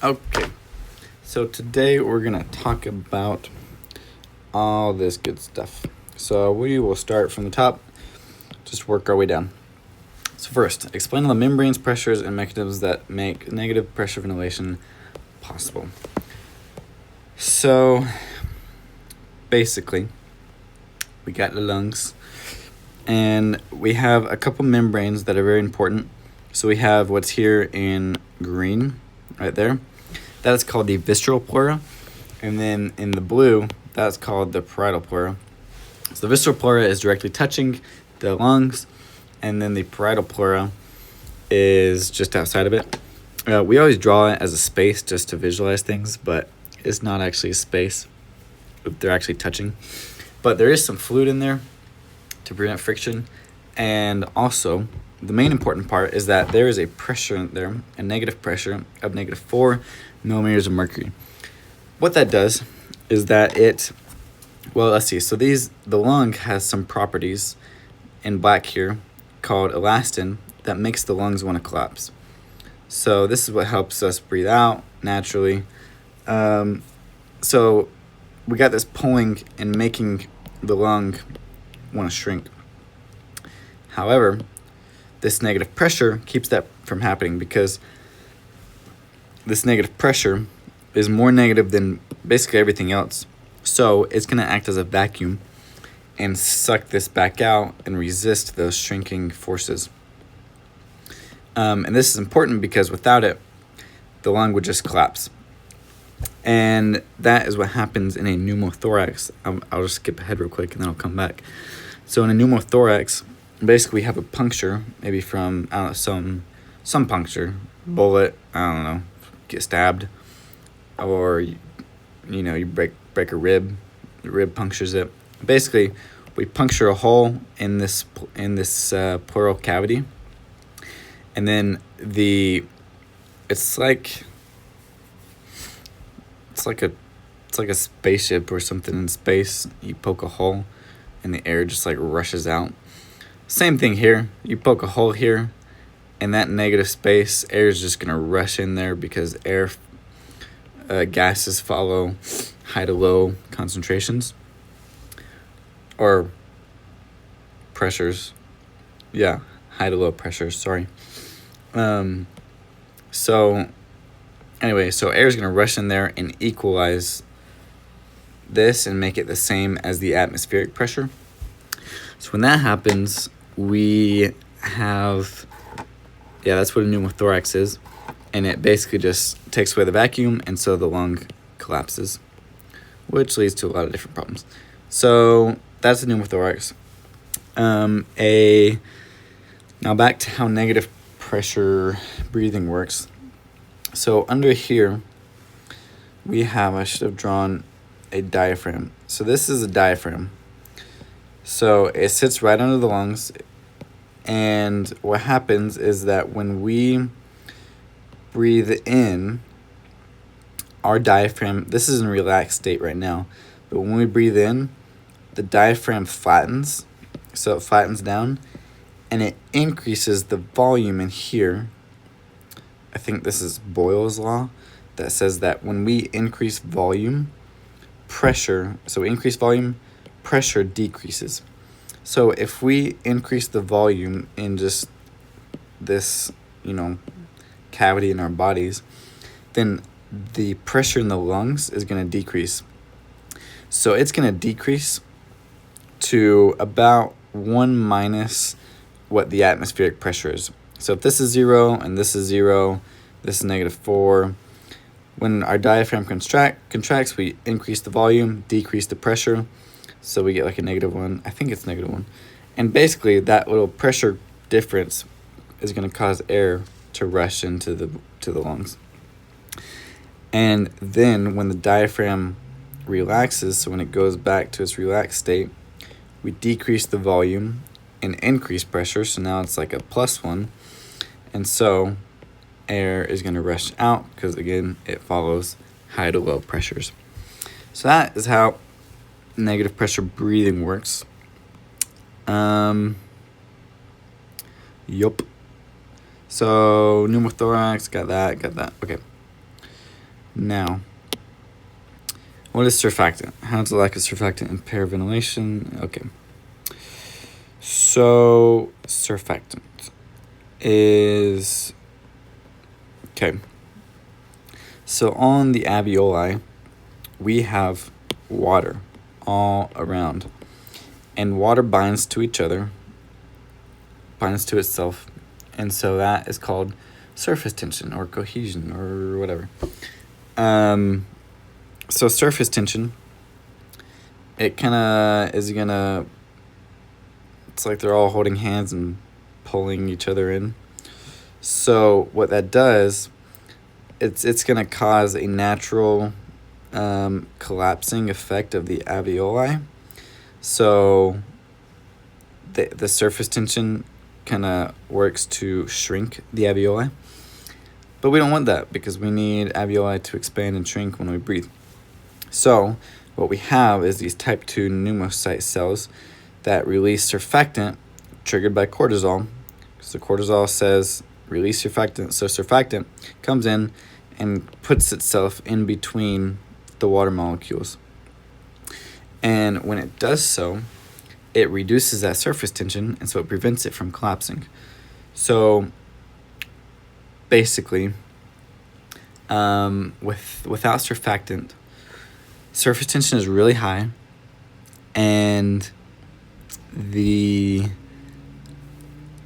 Okay, so today we're gonna talk about all this good stuff. So we will start from the top, just work our way down. So first, explain the membranes, pressures, and mechanisms that make negative pressure ventilation possible. So basically, we got the lungs, and we have a couple membranes that are very important. So we have what's here in green, right there. That is called the visceral pleura. And then in the blue, that's called the parietal pleura. So the visceral pleura is directly touching the lungs, and then the parietal pleura is just outside of it. We always draw it as a space just to visualize things, but it's not actually a space if they're actually touching. But there is some fluid in there to prevent friction. And also, the main important part is that there is a pressure in there, a negative pressure of -4 millimeters of mercury. What that does is that let's see. So the lung has some properties in black here called elastin that makes the lungs want to collapse. So this is what helps us breathe out naturally. So we got this pulling and making the lung want to shrink. However, this negative pressure keeps that from happening because this negative pressure is more negative than basically everything else. So it's going to act as a vacuum and suck this back out and resist those shrinking forces. And this is important because without it, the lung would just collapse. And that is what happens in a pneumothorax. I'll just skip ahead real quick and then I'll come back. So in a pneumothorax, basically we have a puncture, maybe from, I don't know, some puncture, bullet, I don't know, get stabbed, or you break a rib, the rib punctures it. Basically, we puncture a hole in this pleural cavity, and then it's like a spaceship or something in space. You poke a hole, and the air just like rushes out. Same thing here. You poke a hole here, and that negative space, air is just gonna rush in there because gases follow high to low concentrations or pressures. Yeah, high to low pressures. Sorry. So air is gonna rush in there and equalize this and make it the same as the atmospheric pressure. So when that happens, we have, that's what a pneumothorax is. And it basically just takes away the vacuum, and so the lung collapses, which leads to a lot of different problems. So that's a pneumothorax. Now back to how negative pressure breathing works. So under here, I should have drawn a diaphragm. So this is a diaphragm. So it sits right under the lungs, and what happens is that when we breathe in, our diaphragm, this is in a relaxed state right now, but when we breathe in, the diaphragm flattens, so it flattens down, and it increases the volume in here. I think this is Boyle's law that says that when we increase volume, pressure decreases. So if we increase the volume in just this, cavity in our bodies, then the pressure in the lungs is going to decrease. So it's going to decrease to about 1 minus what the atmospheric pressure is. So if this is 0 and this is 0, this is -4. When our diaphragm contracts, we increase the volume, decrease the pressure, so we get like a -1. I think it's -1. And basically that little pressure difference is going to cause air to rush into the lungs. And then when the diaphragm relaxes, so when it goes back to its relaxed state, we decrease the volume and increase pressure, so now it's like a +1. And so air is going to rush out because, again, it follows high to low pressures. So that is how negative pressure breathing works. Yup. So pneumothorax, got that. Okay. Now, what is surfactant? How does the lack of surfactant impair ventilation? Okay. So, surfactant is... Okay. So, on the alveoli, we have water all around. And water binds to each other, binds to itself. And so that is called surface tension or cohesion or whatever. So surface tension, it kind of is going to, it's like they're all holding hands and pulling each other in. So what that does, it's going to cause a natural collapsing effect of the alveoli. So the surface tension kind of works to shrink the alveoli. But we don't want that because we need alveoli to expand and shrink when we breathe. So what we have is these type 2 pneumocyte cells that release surfactant triggered by cortisol. So cortisol says release surfactant. So surfactant comes in and puts itself in between the water molecules. And when it does so, it reduces that surface tension, and so it prevents it from collapsing. So basically, without surfactant, surface tension is really high, and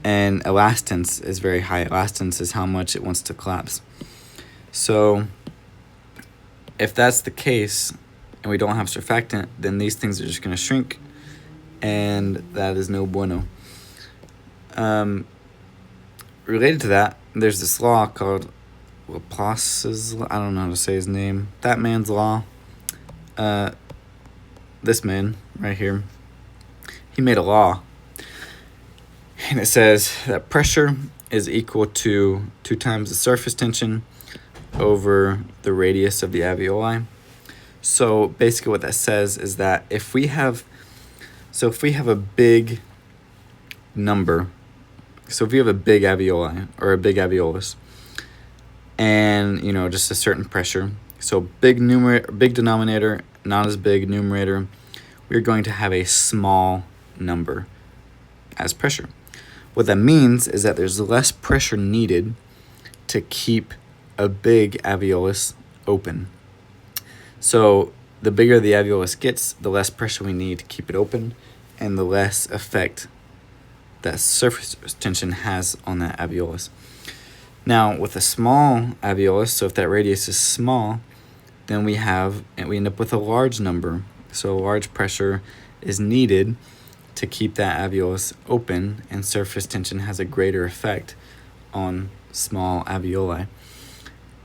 elastance is very high. Elastance is how much it wants to collapse. So if that's the case and we don't have surfactant, then these things are just going to shrink, and that is no bueno. Related to that, there's this law called Laplace's, I don't know how to say his name, that man's law. This man right here, he made a law, and it says that pressure is equal to 2 times the surface tension over the radius of the alveoli. So basically what that says is that if we have a big number, so if you have a big alveoli or a big alveolus, and just a certain pressure, so big denominator, not as big numerator, we're going to have a small number as pressure. What that means is that there's less pressure needed to keep a big alveolus open. So the bigger the alveolus gets, the less pressure we need to keep it open, and the less effect that surface tension has on that alveolus. Now, with a small alveolus, so if that radius is small, then we end up with a large number. So large pressure is needed to keep that alveolus open, and surface tension has a greater effect on small alveoli.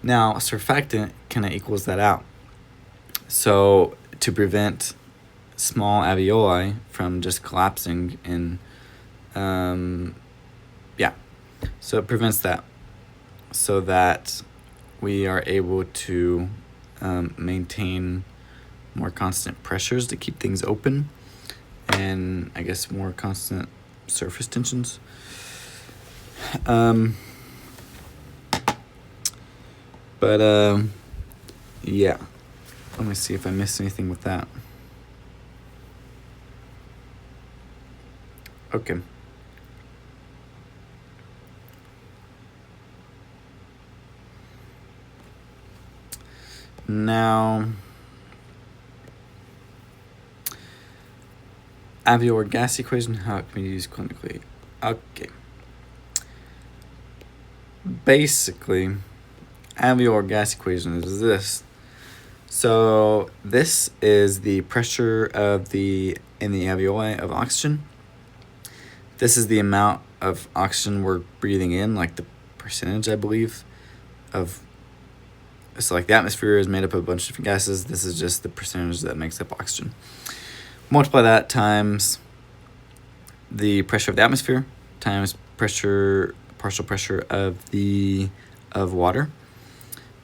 Now, surfactant kind of equals that out. So to prevent small alveoli from just collapsing so it prevents that, so that we are able to maintain more constant pressures to keep things open, and I guess more constant surface tensions. Yeah. Let me see if I missed anything with that. Okay. Now, alveolar gas equation, how it can be used clinically. Okay. Basically, alveolar gas equation is this. So this is the pressure in the alveoli of oxygen. This is the amount of oxygen we're breathing in, like the percentage, I believe, of... So like the atmosphere is made up of a bunch of different gases. This is just the percentage that makes up oxygen. Multiply that times the pressure of the atmosphere times partial pressure of water,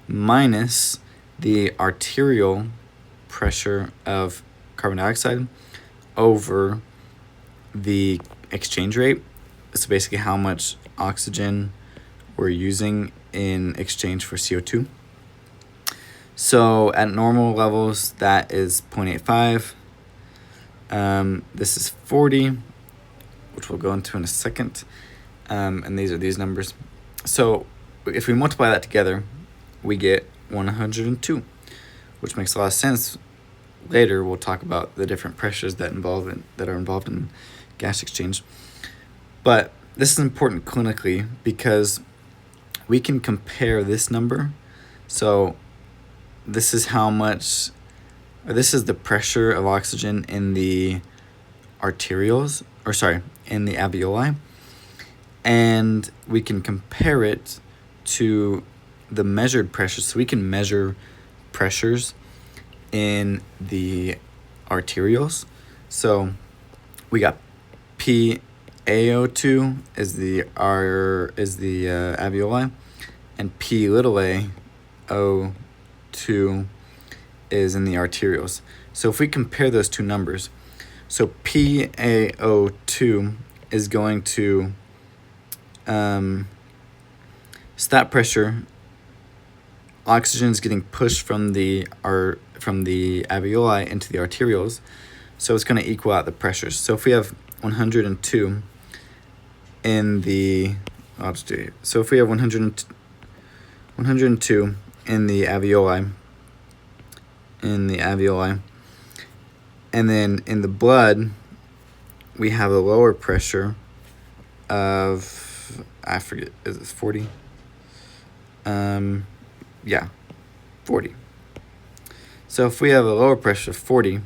minus the arterial pressure of carbon dioxide over the exchange rate. So basically how much oxygen we're using in exchange for CO2. So at normal levels, that is 0.85. This is 40, which we'll go into in a second. And these are these numbers. So if we multiply that together, we get 102, which makes a lot of sense. Later, we'll talk about the different pressures that are involved in gas exchange. But this is important clinically because we can compare this number. So this is how much, or this is the pressure of oxygen in the arterioles, in the alveoli. And we can compare it to the measured pressures. So we can measure pressures in the arterioles. So we got PaO2 is the alveoli, and P little a O2 is in the arterioles. So if we compare those two numbers, so PaO2 is going to so that pressure, oxygen is getting pushed from the alveoli into the arterioles, so it's going to equal out the pressures. So if we have 102 in the, so if we have 102 in the alveoli, and then in the blood, we have a lower pressure of, I forget, is it 40? Yeah, 40. So if we have a lower pressure of 40,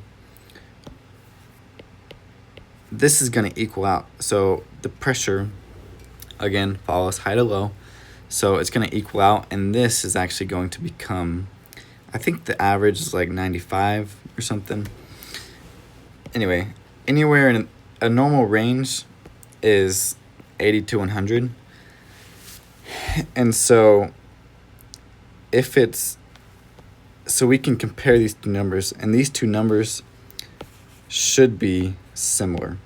this is going to equal out. So the pressure, again, follows high to low. So it's going to equal out, and this is actually going to become, I think the average is like 95 or something. Anyway, anywhere in a normal range is 80 to 100. And so so we can compare these two numbers, and these two numbers should be similar.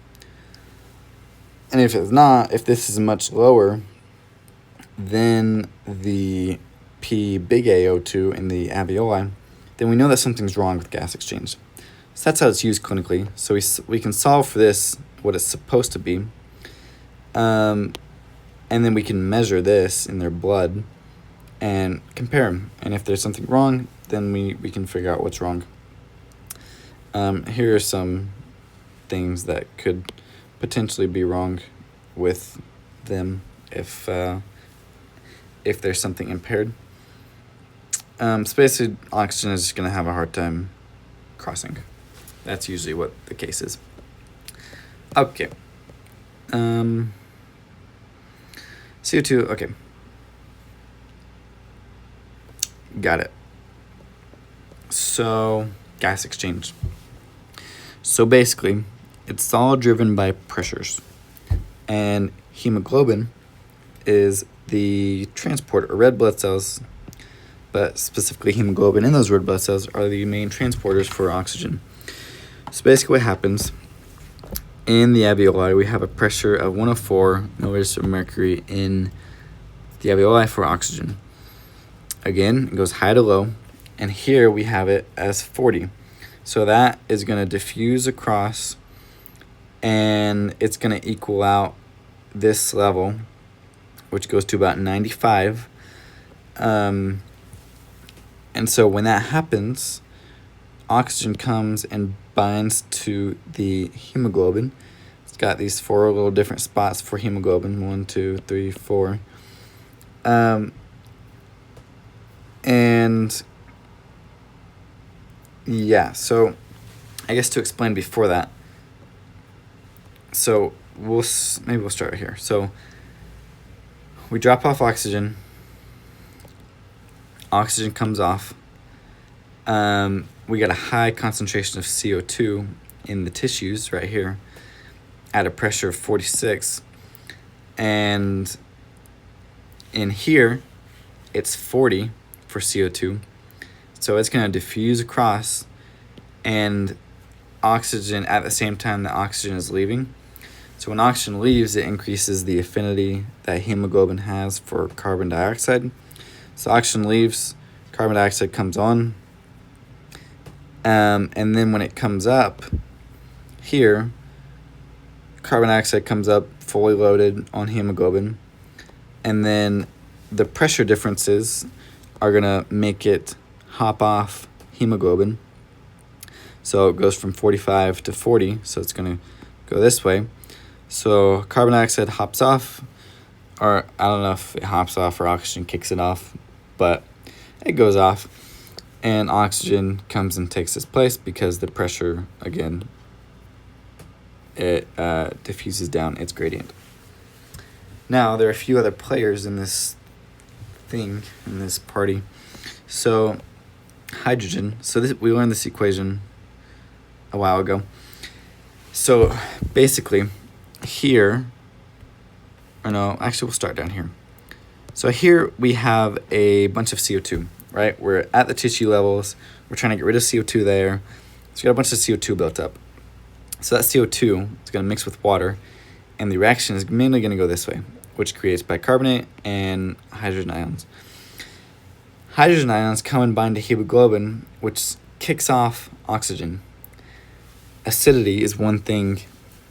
And if it's not, if this is much lower, then the P big AO2 in the alveoli, then we know that something's wrong with gas exchange. So that's how it's used clinically. So we can solve for this, what it's supposed to be, and then we can measure this in their blood and compare them. And if there's something wrong, then we can figure out what's wrong. Here are some things that could potentially be wrong with them if there's something impaired. So basically, oxygen is just going to have a hard time crossing. That's usually what the case is. Okay. CO2, okay. Got it. So, gas exchange. So basically, it's all driven by pressures. And hemoglobin is the transporter, or red blood cells, but specifically hemoglobin in those red blood cells are the main transporters for oxygen. So basically what happens, in the alveoli, we have a pressure of 104 milliliters of mercury in the alveoli for oxygen. Again, it goes high to low, and here we have it as 40. So that is going to diffuse across, and it's going to equal out this level, which goes to about 95. And so when that happens, oxygen comes and binds to the hemoglobin. It's got these 4 little different spots for hemoglobin, 1, 2, 3, 4. And yeah, so I guess to explain before that, so maybe we'll start here. So we drop off oxygen. Oxygen comes off. We got a high concentration of CO2 in the tissues right here at a pressure of 46. And in here, it's 40 for CO2. So it's going to diffuse across, and oxygen at the same time that oxygen is leaving. So when oxygen leaves, it increases the affinity that hemoglobin has for carbon dioxide. So oxygen leaves, carbon dioxide comes on, And then when it comes up here, carbon dioxide comes up fully loaded on hemoglobin, and then the pressure differences are going to make it hop off hemoglobin. So it goes from 45 to 40, so it's going to go this way. So carbon dioxide hops off, or I don't know if it hops off or oxygen kicks it off, but it goes off, and oxygen comes and takes its place because the pressure, again, it diffuses down its gradient. Now, there are a few other players in this thing, in this party. So hydrogen, we learned this equation a while ago. So basically here, or no, actually we'll start down here. So here we have a bunch of CO2, right? We're at the tissue levels. We're trying to get rid of CO2 there. So we got a bunch of CO2 built up. So that CO2 is going to mix with water, and the reaction is mainly going to go this way, which creates bicarbonate and hydrogen ions. Hydrogen ions come and bind to hemoglobin, which kicks off oxygen. Acidity is one thing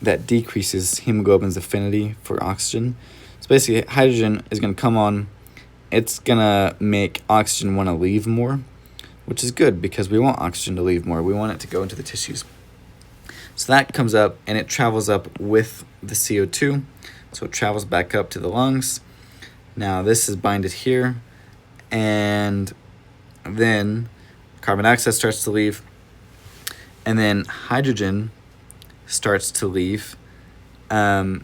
that decreases hemoglobin's affinity for oxygen. So basically, hydrogen is going to come on. It's going to make oxygen want to leave more, which is good because we want oxygen to leave more. We want it to go into the tissues. So that comes up, and it travels up with the CO2. So it travels back up to the lungs. Now this is binded here, and then carbon dioxide starts to leave, and then hydrogen starts to leave as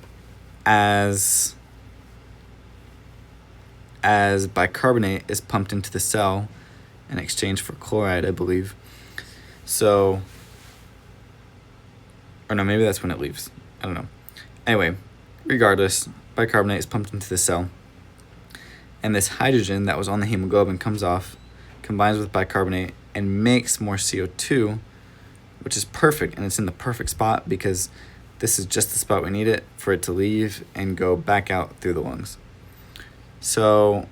bicarbonate is pumped into the cell in exchange for chloride, I believe. So, or no, maybe that's when it leaves. I don't know. Anyway, regardless, bicarbonate is pumped into the cell, and this hydrogen that was on the hemoglobin comes off, combines with bicarbonate, and makes more CO2, which is perfect, and it's in the perfect spot because this is just the spot we need it for it to leave and go back out through the lungs. So,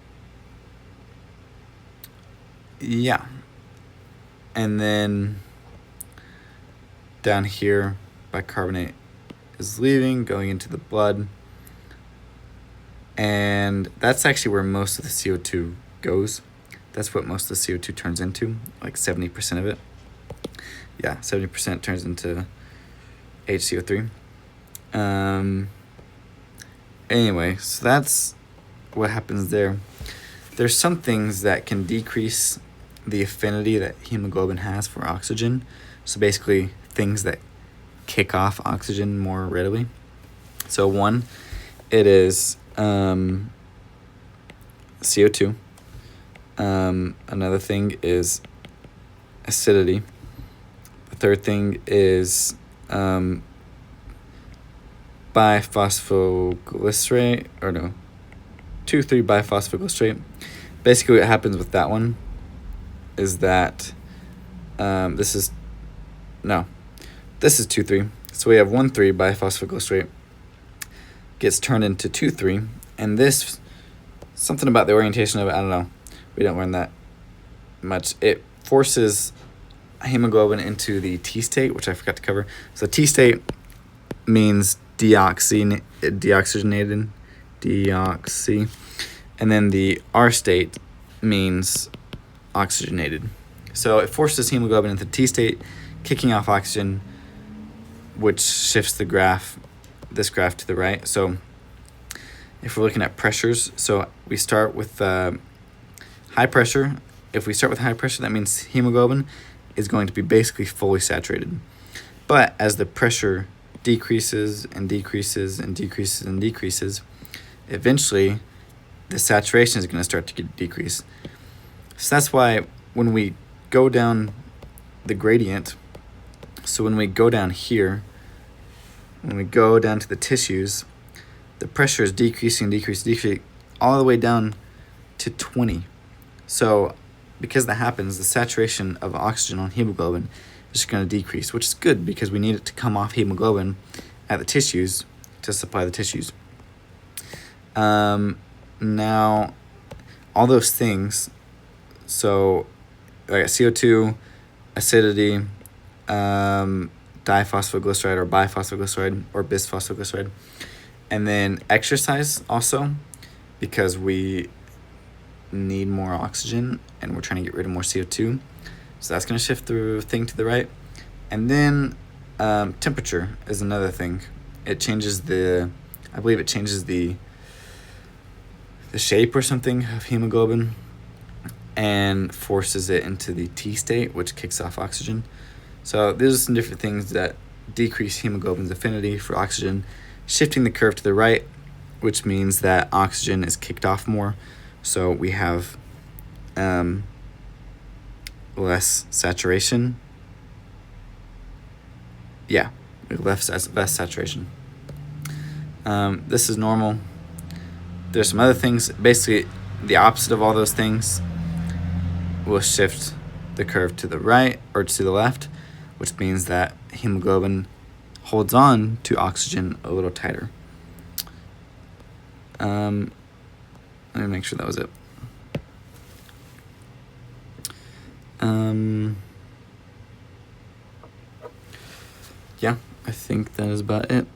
yeah. And then down here, bicarbonate is leaving, going into the blood. And that's actually where most of the CO2 goes. That's what most of the CO2 turns into, like 70% of it. Yeah, 70% turns into HCO3. Anyway, so that's what happens there. There's some things that can decrease the affinity that hemoglobin has for oxygen. So basically, things that kick off oxygen more readily. So one, it is CO2. Another thing is acidity. The third thing is biphosphoglycerate, or no, 2,3-biphosphoglycerate. Basically what happens with that one is that this is 2,3. So we have 1,3-biphosphoglycerate gets turned into 2,3, and this, something about the orientation of it, I don't know. We don't learn that much. It forces hemoglobin into the T state, which I forgot to cover. So T state means deoxygenated, deoxy, and then the R state means oxygenated. So it forces hemoglobin into the T state, kicking off oxygen, which shifts the graph, this graph to the right. So if we're looking at pressures, so we start with high pressure. If we start with high pressure, that means hemoglobin is going to be basically fully saturated. But as the pressure decreases and decreases and decreases and decreases, eventually the saturation is going to start to decrease. So that's why when we go down the gradient, so when we go down here, when we go down to the tissues, the pressure is decreasing all the way down to 20. So because that happens, the saturation of oxygen on hemoglobin is just going to decrease, which is good because we need it to come off hemoglobin at the tissues to supply the tissues. Now, all those things, so I got CO2, acidity, diphosphoglyceride or biphosphoglyceride or bisphosphoglyceride. And then exercise also, because we need more oxygen and we're trying to get rid of more CO2. So that's going to shift the thing to the right. And then temperature is another thing. It changes the shape or something of hemoglobin and forces it into the T state, which kicks off oxygen. So these are some different things that decrease hemoglobin's affinity for oxygen, shifting the curve to the right, which means that oxygen is kicked off more. So we have less saturation. Yeah, less saturation. This is normal. There's some other things. Basically, the opposite of all those things will shift the curve to the right or to the left, which means that hemoglobin holds on to oxygen a little tighter. Let me make sure that was it. Yeah, I think that is about it.